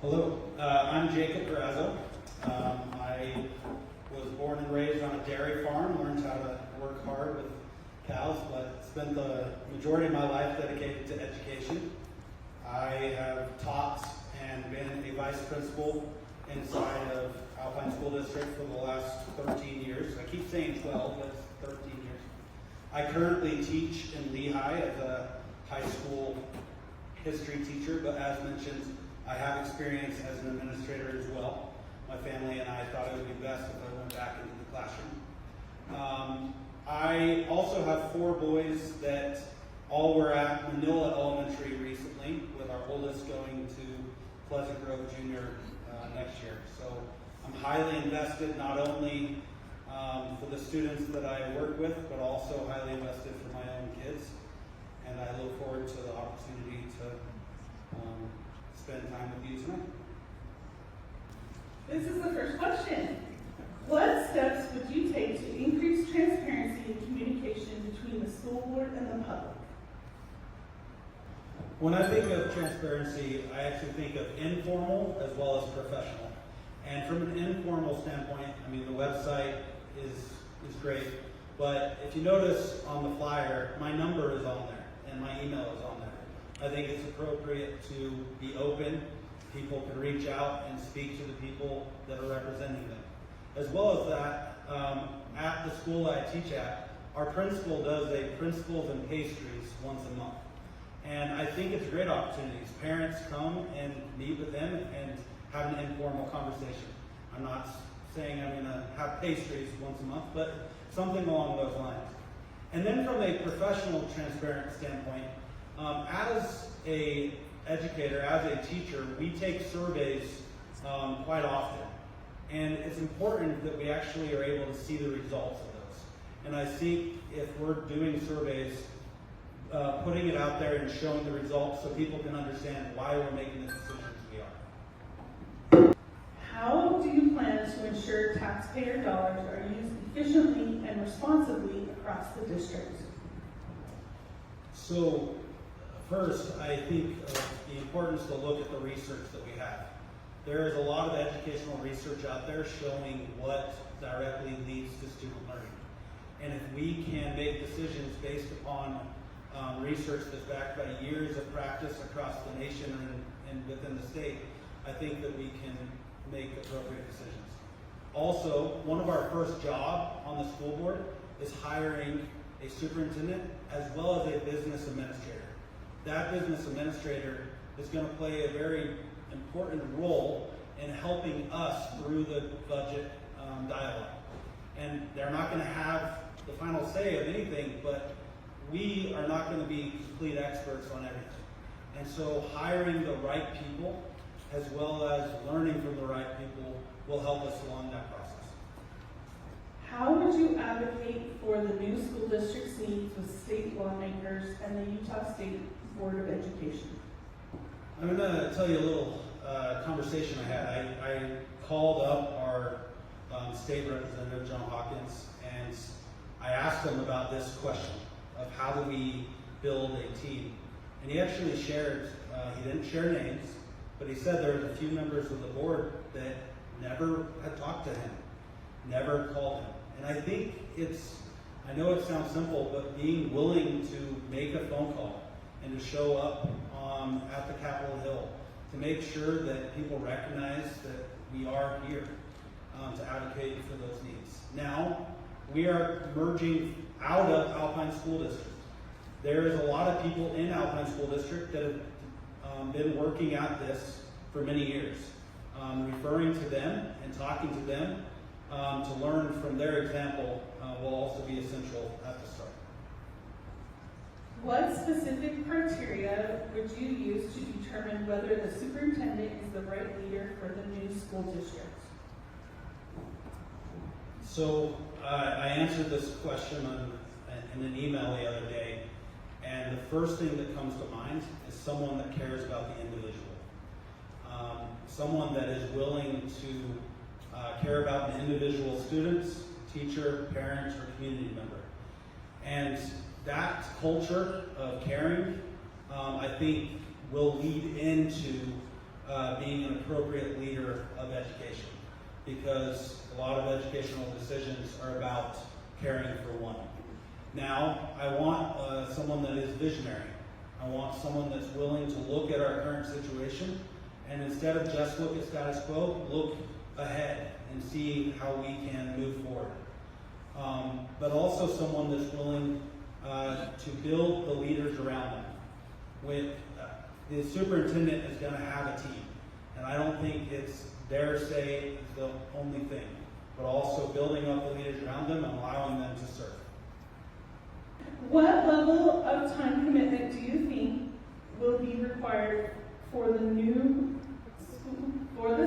Hello, I'm Jacob Grazzo. I was born and raised on a dairy farm, learned how to work hard with cows, but spent the majority of my life dedicated to education. I have taught and been a vice principal inside of Alpine School District for the last 13 years. I keep saying 12, but it's 13 years. I currently teach in Lehigh as a high school history teacher, but as mentioned, I have experience as an administrator as well. My family and I thought it would be best if I went back into the classroom. I also have 4 boys that all were at Manila Elementary recently, with our oldest going to Pleasant Grove Junior next year. So I'm highly invested not only for the students that I work with, but also highly invested for my own kids. And I look forward to the opportunity to spend time with you tonight. This is the first question. What steps would you take to increase transparency and communication between the school board and the public? When I think of transparency, I actually think of informal as well as professional. And from an informal standpoint, I mean, the website is great, but if you notice on the flyer, my number is on there and my email is on there. I think it's appropriate to be open. People can reach out and speak to the people that are representing them. As well as that, at the school I teach at, our principal does a principals and pastries once a month. And I think it's a great opportunity. Parents come and meet with them and have an informal conversation. I'm not saying I'm going to have pastries once a month, but something along those lines. And then from a professional, transparent standpoint, as a educator, as a teacher, we take surveys quite often. And it's important that we actually are able to see the results of those. And I seek, if we're doing surveys, putting it out there and showing the results so people can understand why we're making the decisions we are. How do you plan to ensure taxpayer dollars are used efficiently and responsibly across the district? So, first, I think of the importance to look at the research that we have. There is a lot of educational research out there showing what directly leads to student learning. And if we can make decisions based upon research that's backed by years of practice across the nation and within the state, I think that we can make appropriate decisions. Also, one of our first job on the school board is hiring a superintendent as well as a business administrator. That business administrator is going to play a very important role in helping us through the budget dialogue. And they're not going to have the final say of anything, but we are not going to be complete experts on everything. And so hiring the right people as well as learning from the right people will help us along that process. How would you advocate for the new school district's needs with state lawmakers and the Utah State Board of Education? I'm going to tell you a little conversation I had. I called up our state representative, John Hawkins, and I asked him about this question of how do we build a team. And he actually shared, he didn't share names, but he said there was a few members of the board that never had talked to him, never called him. And I think I know it sounds simple, but being willing to make a phone call and to show up at the Capitol Hill to make sure that people recognize that we are here to advocate for those needs. Now, we are merging out of Alpine School District. There is a lot of people in Alpine School District that have been working at this for many years. Referring to them and talking to them to learn from their example will also be essential at the start. What specific criteria would you use to determine whether the superintendent is the right leader for the new school district? So I answered this question in an email the other day, and the first thing that comes to mind is someone that cares about the individual. Someone that is willing to care about the individual students, teacher, parent, or community member. And that culture of caring, I think, will lead into being an appropriate leader of education, because a lot of educational decisions are about caring for one. Now, I want someone that is visionary. I want someone that's willing to look at our current situation, and instead of just look at status quo, look ahead and see how we can move forward. But also someone that's willing to build the leaders around them. The superintendent is going to have a team, and I don't think it's their say is the only thing, but also building up the leaders around them and allowing them to serve. What level of time commitment do you think will be required for the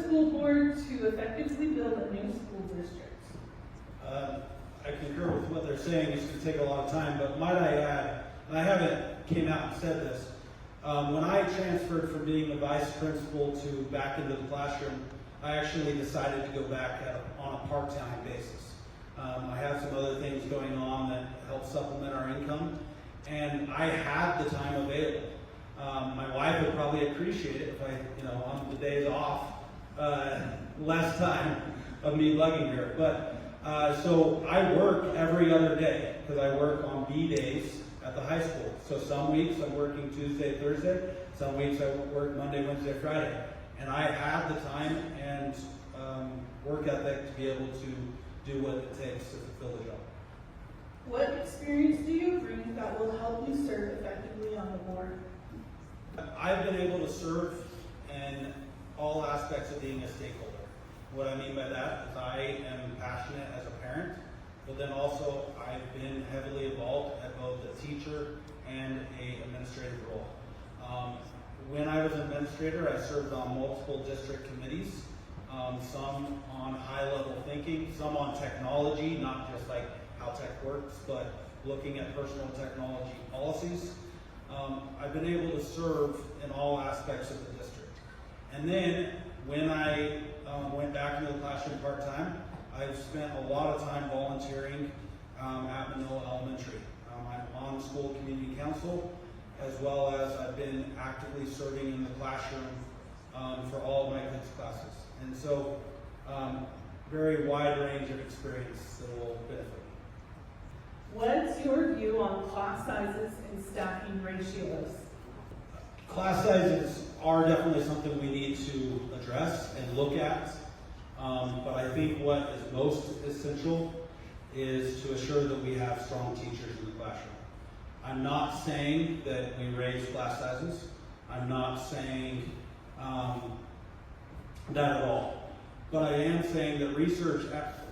school board to effectively build a new school district? I concur with what they're saying. It's going to take a lot of time, but might I add, and I haven't came out and said this, when I transferred from being the vice principal to back into the classroom, I actually decided to go back on a part-time basis. I had some other things going on that helped supplement our income, and I had the time available. My wife would probably appreciate it if I, on the days off, less time of me bugging her. But so I work every other day because I work on B days at the high school. So some weeks I'm working Tuesday, Thursday. Some weeks I work Monday, Wednesday, Friday. And I have the time and work ethic to be able to do what it takes to fulfill the job. What experience do you bring that will help you serve effectively on the board? I've been able to serve in all aspects of being a stakeholder. What I mean by that is I am passionate as a parent, but then also I've been heavily involved at both a teacher and an administrative role. When I was an administrator, I served on multiple district committees, some on high-level thinking, some on technology, not just like how tech works, but looking at personal technology policies. I've been able to serve in all aspects of the district. And then when I went back into the classroom part-time, I've spent a lot of time volunteering at Manila Elementary. I'm on school community council, as well as I've been actively serving in the classroom for all of my kids' classes. And so, very wide range of experience that will benefit me. What's your view on class sizes and staffing ratios? Class sizes are definitely something we need to address and look at. But I think what is most essential is to assure that we have strong teachers in the classroom. I'm not saying that we raise class sizes. I'm not saying that at all. But I am saying that research,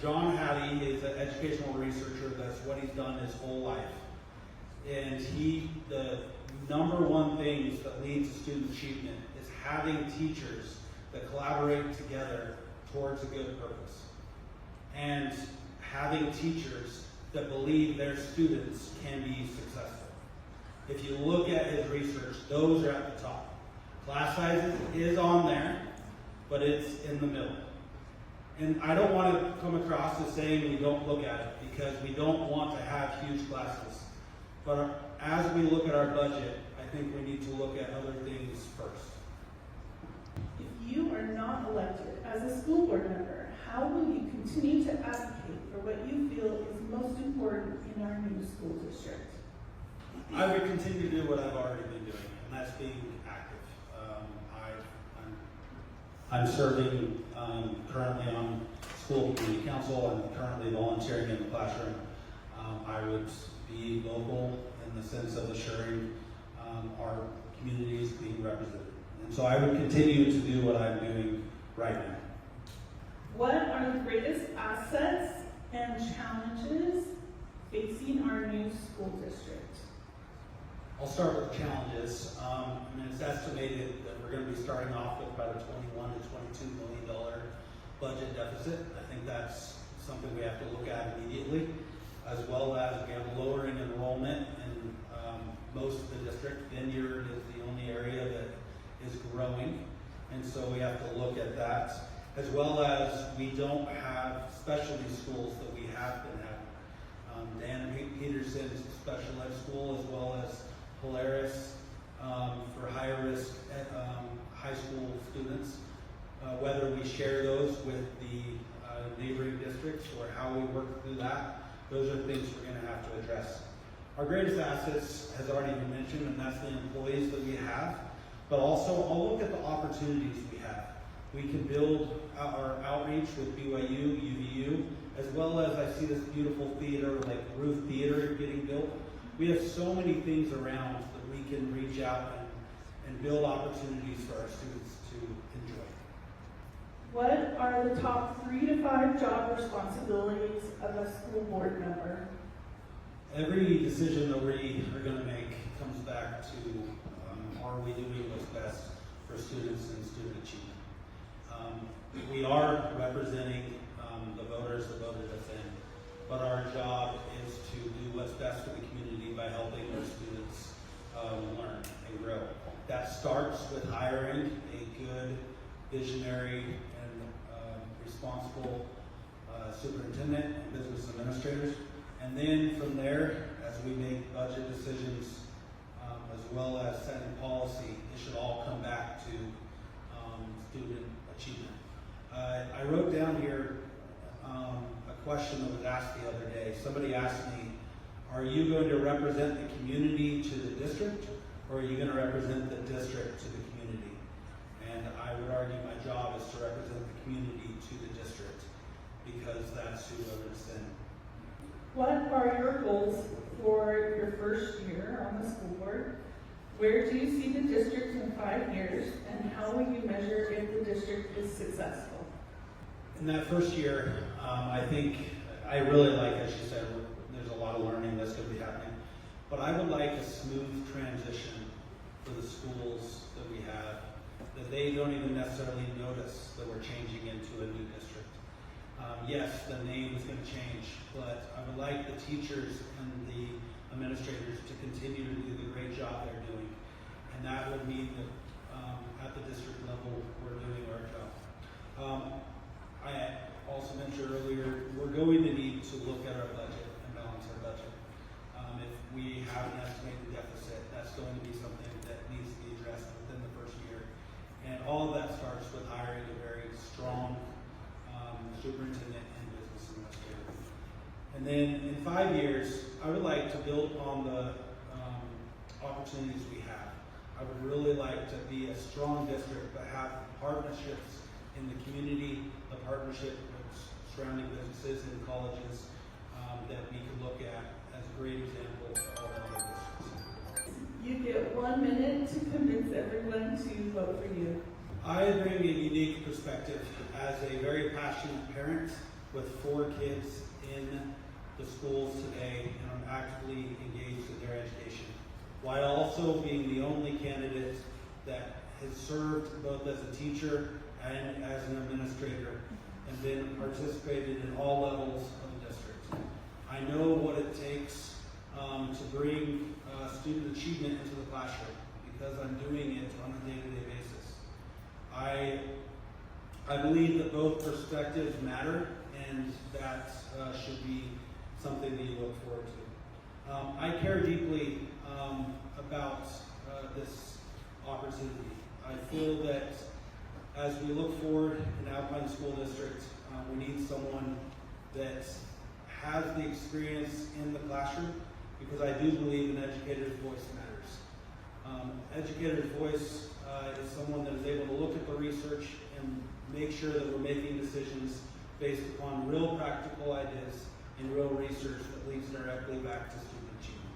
John Hattie is an educational researcher. That's what he's done his whole life. And the number one things that leads to student achievement is having teachers that collaborate together towards a good purpose. And having teachers that believe their students can be successful. If you look at his research, those are at the top. Class sizes is on there, but it's in the middle. And I don't want to come across as saying we don't look at it, because we don't want to have huge classes. But as we look at our budget, I think we need to look at other things first. If you are not elected as a school board member, how will you continue to advocate for what you feel is most important in our new school district? I would continue to do what I've already been doing, and that's being active. I'm serving currently on school community council. I'm currently volunteering in the classroom. I would be local in the sense of assuring our communities being represented. And so I would continue to do what I'm doing right now. What are the greatest assets and challenges facing our new school district? I'll start with challenges. It's estimated that we're going to be starting off with about a $21 to $22 million budget deficit. I think that's something we have to look at immediately, as well as we have lowering enrollment in most of the district. Vineyard is the only area that is growing, and so we have to look at that, as well as we don't have specialty schools that we have been having. Dan Peterson's special ed school, as well as Polaris for high high school students, whether we share those with the neighboring districts or how we work through that. Those are things we're going to have to address. Our greatest assets has already been mentioned, and that's the employees that we have, but also I'll look at the opportunities we have. We can build our outreach with BYU, UVU, as well as I see this beautiful theater like Ruth Theater getting built. We have so many things around that we can reach out and build opportunities for our students to enjoy. What are the top 3 to 5 job responsibilities of a school board member? Every decision that we are going to make comes back to are we doing what's best for students and student achievement. We are representing the voters that voted us in, but our job is to do what's best for the community by helping our students learn and grow. That starts with hiring a good, visionary, and responsible superintendent and business administrators. And then from there, as we make budget decisions, as well as setting policy, it should all come back to student achievement. I wrote down here a question that was asked the other day. Somebody asked me, are you going to represent the community to the district, or are you going to represent the district to the community? And I would argue my job is to represent the community to the district, because that's who voted us in. What are your goals for your first year on the school board? Where do you see the district in 5 years, and how will you measure if the district is successful? In that first year, I think I really like, as you said, there's a lot of learning that's going to be happening, but I would like a smooth transition for the schools that we have, that they don't even necessarily notice that we're changing into a new district. Yes, the name is going to change, but I would like the teachers and the administrators to continue to do the great job they're doing. And that would mean that at the district level, we're doing our job. I also mentioned earlier, we're going to need to look at our budget and balance our budget. If we have an estimated deficit, that's going to be something that needs to be addressed within the first year. And all of that starts with hiring a very strong superintendent and business administrator. And then in 5 years, I would like to build upon the opportunities we have. I would really like to be a strong district, but have partnerships in the community, the partnership with surrounding businesses and colleges that we could look at as a great example of all other districts. You get 1 minute to convince everyone to vote for you. I bring a unique perspective as a very passionate parent with 4 kids in the schools today, and I'm actively engaged in their education, while also being the only candidate that has served both as a teacher and as an administrator, and been participated in all levels of the district. I know what it takes to bring student achievement into the classroom, because I'm doing it on a day-to-day basis. I believe that both perspectives matter, and that should be something that you look forward to. I care deeply about this opportunity. I feel that as we look forward in Alpine School District, we need someone that has the experience in the classroom, because I do believe an educator's voice matters. Educator's voice is someone that is able to look at the research and make sure that we're making decisions based upon real practical ideas and real research that leads directly back to student achievement.